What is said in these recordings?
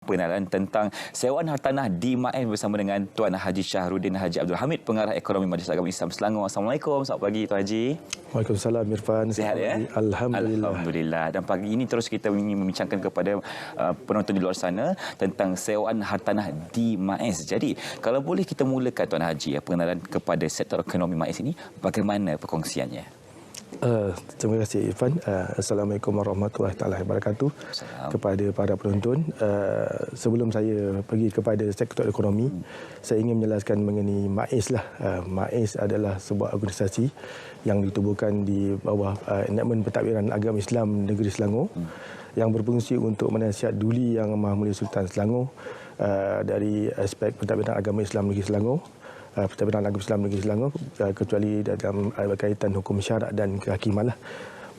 Pengenalan tentang sewaan hartanah di MAS bersama dengan Tuan Haji Syahrudin Haji Abdul Hamid, Pengarah Ekonomi Majlis Agama Islam Selangor. Assalamualaikum. Selamat pagi Tuan Haji. Waalaikumsalam Irfan. Sihat ya? Alhamdulillah. Alhamdulillah. Dan pagi ini terus kita ingin membincangkan kepada penonton di luar sana tentang sewaan hartanah di MAS. Jadi, kalau boleh kita mulakan Tuan Haji pengenalan kepada sektor ekonomi MAS ini, bagaimana perkongsiannya? Terima kasih Irfan. Assalamualaikum warahmatullahi wabarakatuh. Kepada para penonton. Sebelum saya pergi kepada sektor ekonomi, saya ingin menjelaskan mengenai MAS lah. MAS adalah sebuah organisasi yang ditubuhkan di bawah Enakmen Pentadbiran Agama Islam Negeri Selangor yang berfungsi untuk menasihat Duli Yang Maha Mulia Sultan Selangor dari aspek pentadbiran agama Islam Negeri Selangor. Pentadbiran Agama Islam Negeri Selangor, kecuali dalam berkaitan hukum syarak dan kehakiman lah.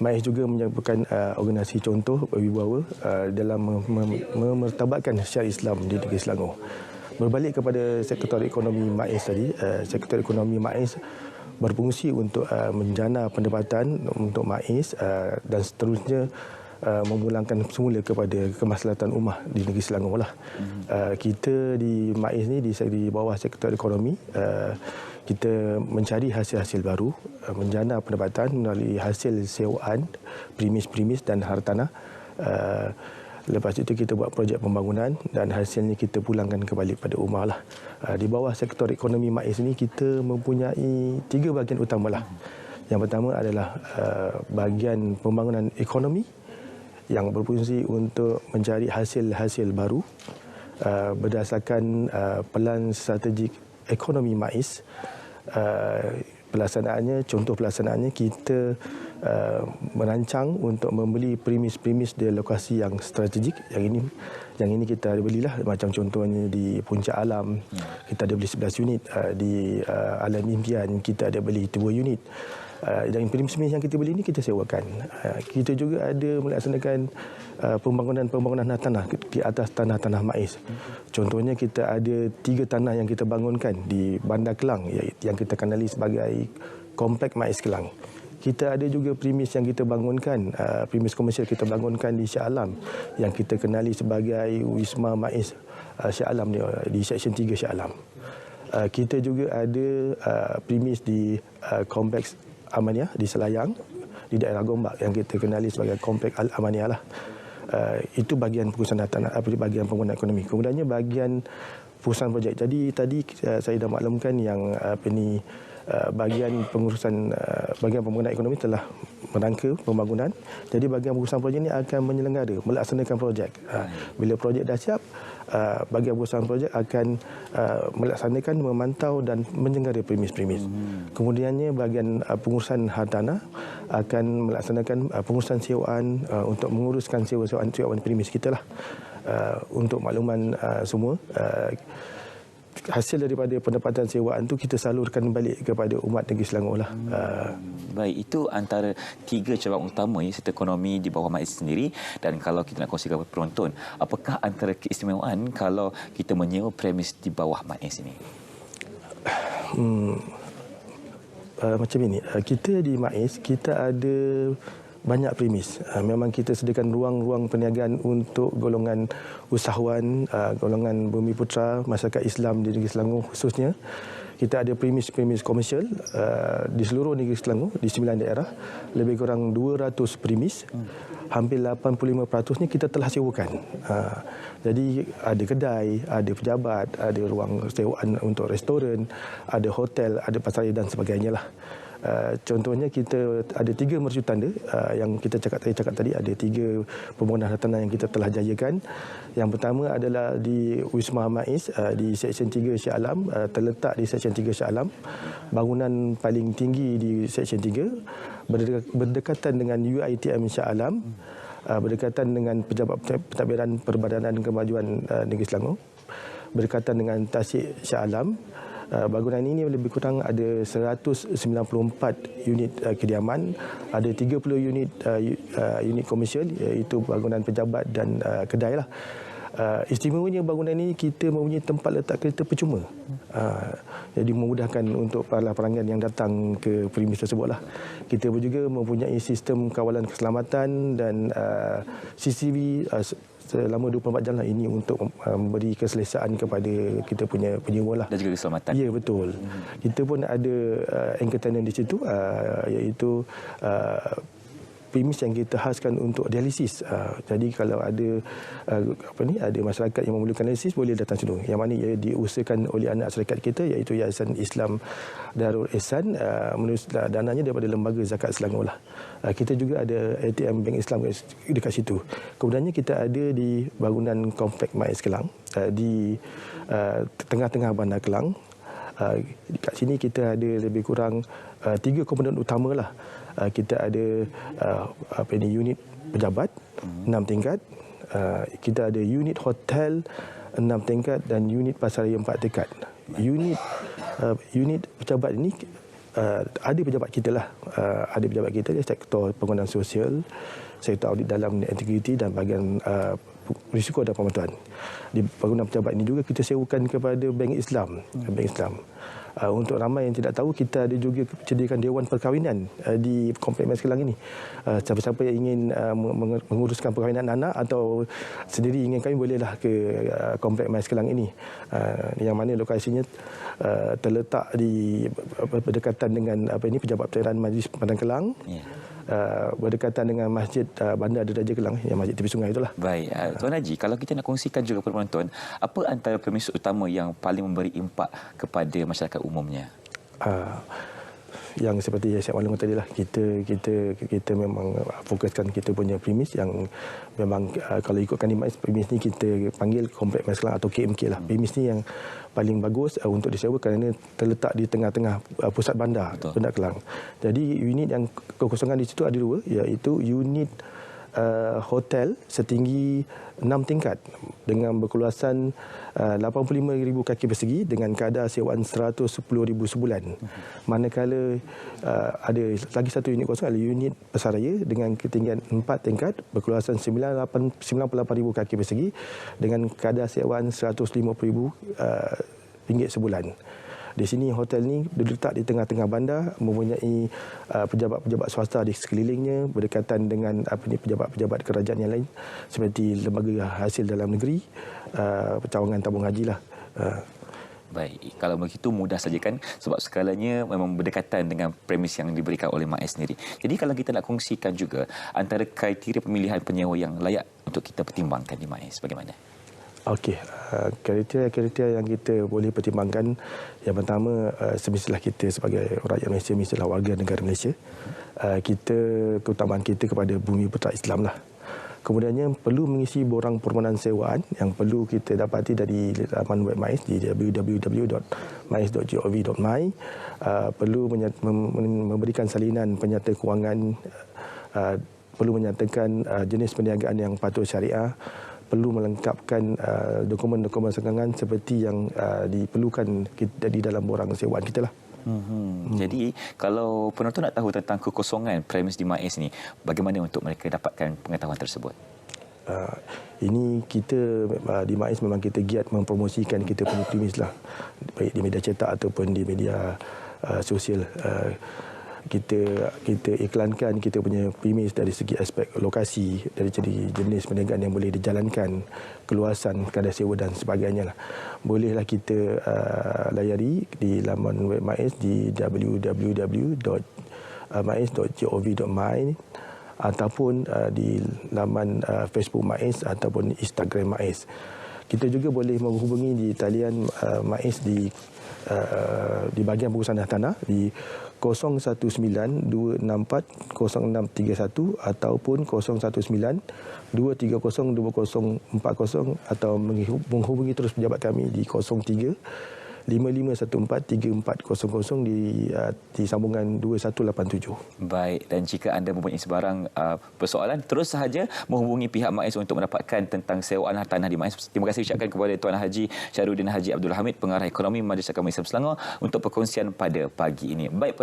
MAS juga menyebutkan organisasi contoh berwibawa dalam memertabatkan syariat Islam di Negeri Selangor. Berbalik kepada sektor ekonomi MAS tadi, sektor ekonomi MAS berfungsi untuk menjana pendapatan untuk MAS dan seterusnya memulangkan semula kepada kemaslahatan ummah di Negeri Selangor lah. Kita di MAS ni di bawah sektor ekonomi, kita mencari hasil-hasil baru, menjana pendapatan melalui hasil sewaan, premis dan hartanah. Lepas itu kita buat projek pembangunan dan hasilnya kita pulangkan kembali pada ummah lah. Di bawah sektor ekonomi MAS ni kita mempunyai 3 bahagian utama lah. Yang pertama adalah bahagian pembangunan ekonomi yang berfungsi untuk mencari hasil-hasil baru berdasarkan pelan strategik ekonomi MAS. Contoh pelaksanaannya kita merancang untuk membeli premis di lokasi yang strategik. Yang ini kita ada belilah, macam contohnya di Puncak Alam kita ada beli 11 unit, di Alam Impian kita ada beli 2 unit. Dan premis yang kita beli ini kita sewakan. Kita juga ada melaksanakan pembangunan tanah di atas tanah-tanah MAS. Contohnya kita ada 3 tanah yang kita bangunkan di Bandar Kelang yang kita kenali sebagai Komplek MAS Kelang. Kita ada juga premis yang kita bangunkan, premis komersial kita bangunkan di Shah Alam yang kita kenali sebagai Wisma MAS Shah Alam di Seksyen 3 Shah Alam. Kita juga ada premis di Kompleks Amaniah di Selayang, di daerah Gombak yang kita kenali sebagai Komplek Al-Amaniah lah. Itu bahagian pengurusan tanah, bahagian pembangunan ekonomi. Kemudiannya bahagian pengurusan projek. Jadi tadi saya dah maklumkan yang bahagian pengurusan bahagian pembangunan ekonomi telah merangka pembangunan. Jadi bahagian pengurusan projek ini akan menyelenggara, melaksanakan projek. Bila projek dah siap, bahagian pengurusan projek akan melaksanakan, memantau dan menyelenggara premis. Kemudiannya bahagian pengurusan hartanah akan melaksanakan pengurusan sewaan untuk menguruskan sewaan premis kita lah. Untuk makluman semua, hasil daripada pendapatan sewaan tu kita salurkan balik kepada umat negeri Selangor lah. Baik, itu antara 3 cabang utama sektor ekonomi di bawah MAS sendiri. Dan kalau kita nak kongsikan kepada penonton, apakah antara keistimewaan kalau kita menyewa premis di bawah MAS ini? Macam ini, kita di MAS kita ada banyak premis. Memang kita sediakan ruang-ruang perniagaan untuk golongan usahawan, golongan Bumi Putra, masyarakat Islam di Negeri Selangor khususnya. Kita ada premis komersial di seluruh Negeri Selangor, di 9 daerah. Lebih kurang 200 premis. Hampir 85% ni kita telah sewakan. Jadi ada kedai, ada pejabat, ada ruang sewaan untuk restoran, ada hotel, ada pasaraya dan sebagainya lah. Contohnya kita ada 3 mercu tanda yang kita cakap tadi, ada 3 pembangunan hartanah yang kita telah jayakan. Yang pertama adalah di Wisma MAS di Seksyen 3 Shah Alam, terletak di Seksyen 3 Shah Alam, bangunan paling tinggi di Seksyen 3, berdekatan dengan UiTM Shah Alam, berdekatan dengan Pejabat Pentadbiran Perbadanan Kemajuan Negeri Selangor, berdekatan dengan Tasik Shah Alam. Bangunan ini lebih kurang ada 194 unit kediaman, ada 30 unit komersial, iaitu bangunan pejabat dan kedai lah. Istimewanya bangunan ini kita mempunyai tempat letak kereta percuma. Jadi memudahkan untuk para pelanggan yang datang ke premis tersebut lah. Kita juga mempunyai sistem kawalan keselamatan dan CCTV selama 24 jam lah ini untuk memberi keselesaan kepada kita punya penyewa lah. Dan juga keselamatan. Ya, betul. Kita pun ada anchor tenant di situ, iaitu premis yang kita khaskan untuk dialisis. Jadi kalau ada ada masyarakat yang memerlukan dialisis, boleh datang sini. Yang mana ia diusahakan oleh anak syarikat kita, iaitu Yayasan Islam Darul Ihsan, menurut dananya daripada Lembaga Zakat Selangor lah. Kita juga ada ATM Bank Islam dekat situ. Kemudiannya kita ada di bangunan Komplek MAIS Kelang, di tengah-tengah Bandar Kelang. Dekat sini kita ada lebih kurang 3 komponen utama lah. Kita ada unit pejabat 6 tingkat, kita ada unit hotel 6 tingkat dan unit pasaraya 4 tingkat. Unit pejabat ini ada pejabat kita lah, ada pejabat kita di sektor pembangunan sosial, sektor audit dalam integriti dan bahagian risiko dan pemantauan. Di bangunan pejabat ini juga kita sewakan kepada Bank Islam. Untuk ramai yang tidak tahu, kita ada juga sediakan Dewan Perkahwinan di Komplek MAIS Kelang ini. Siapa-siapa yang ingin menguruskan perkahwinan anak atau sendiri ingin kahwin, bolehlah ke Komplek MAIS Kelang ini. Yang mana lokasinya terletak di berdekatan dengan Pejabat Pertukaran Majlis Padang Kelang. Berdekatan dengan Masjid Bandar Diraja Kelang, yang masjid tepi sungai itulah. Baik, Tuan Haji, kalau kita nak kongsikan juga kepada penonton, apa antara premis utama yang paling memberi impak kepada masyarakat umumnya? Yang seperti yang saya maklum tadi lah, kita memang fokuskan kita punya premis yang memang kalau ikutkan di MAIS, premis ni kita panggil Komplek MAIS Kelang atau KMK lah. Premis ni yang paling bagus untuk disewa kerana terletak di tengah-tengah pusat bandar Kelang. Jadi unit yang kekosongan di situ ada 2, iaitu unit hotel setinggi 6 tingkat dengan berkeluasan 85,000 kaki persegi dengan kadar sewaan 110,000 sebulan. Manakala ada lagi satu unit kosong, adalah unit pasaraya dengan ketinggian 4 tingkat berkeluasan 98,000 kaki persegi dengan kadar sewaan 150,000 ringgit sebulan. Di sini hotel ni terletak di tengah-tengah bandar, mempunyai pejabat-pejabat swasta di sekelilingnya, berdekatan dengan pejabat-pejabat kerajaan yang lain seperti Lembaga Hasil Dalam Negeri, Cawangan Tabung Haji lah. Baik, kalau begitu mudah saja kan, sebab segalanya memang berdekatan dengan premis yang diberikan oleh MAIS sendiri. Jadi kalau kita nak kongsikan juga antara kriteria pemilihan penyewa yang layak untuk kita pertimbangkan di MAIS, bagaimana? Okey, kriteria yang kita boleh pertimbangkan, yang pertama, semestilah kita sebagai rakyat Malaysia, mestilah warga negara Malaysia. Keutamaan kita kepada bumi putera Islam lah. Kemudiannya perlu mengisi borang permohonan sewaan yang perlu kita dapati dari laman web MAIS di www.mais.gov.my. Perlu memberikan salinan penyata kewangan, perlu menyatakan jenis perniagaan yang patuh syariah, perlu melengkapkan dokumen-dokumen sokongan seperti yang diperlukan di dalam borang sewaan kita lah. Jadi kalau penonton nak tahu tentang kekosongan premis di MAIS ni, bagaimana untuk mereka dapatkan pengetahuan tersebut? Ini kita di MAIS memang kita giat mempromosikan kita punya premis lah, baik di media cetak ataupun di media sosial. Kita iklankan kita punya premis dari segi aspek lokasi, dari segi jenis perniagaan yang boleh dijalankan, keluasan, kadar sewa dan sebagainya lah. Bolehlah kita layari di laman web MAIS di www.mais.gov.my ataupun di laman Facebook MAIS ataupun Instagram MAIS. Kita juga boleh menghubungi di talian MAIS di bahagian pengurusan tanah di 019-264-0631 ataupun 019-230-2040 atau menghubungi terus pejabat kami di 03-5514-3400 di sambungan 2187. Baik, dan jika anda mempunyai sebarang persoalan, terus sahaja menghubungi pihak MAIS untuk mendapatkan tentang sewaan tanah di MAIS. Terima kasih ucapkan kepada Tuan Haji Syahrudin Haji Abdul Hamid, Pengarah Ekonomi Majlis Agama Islam Selangor, untuk perkongsian pada pagi ini. Baik,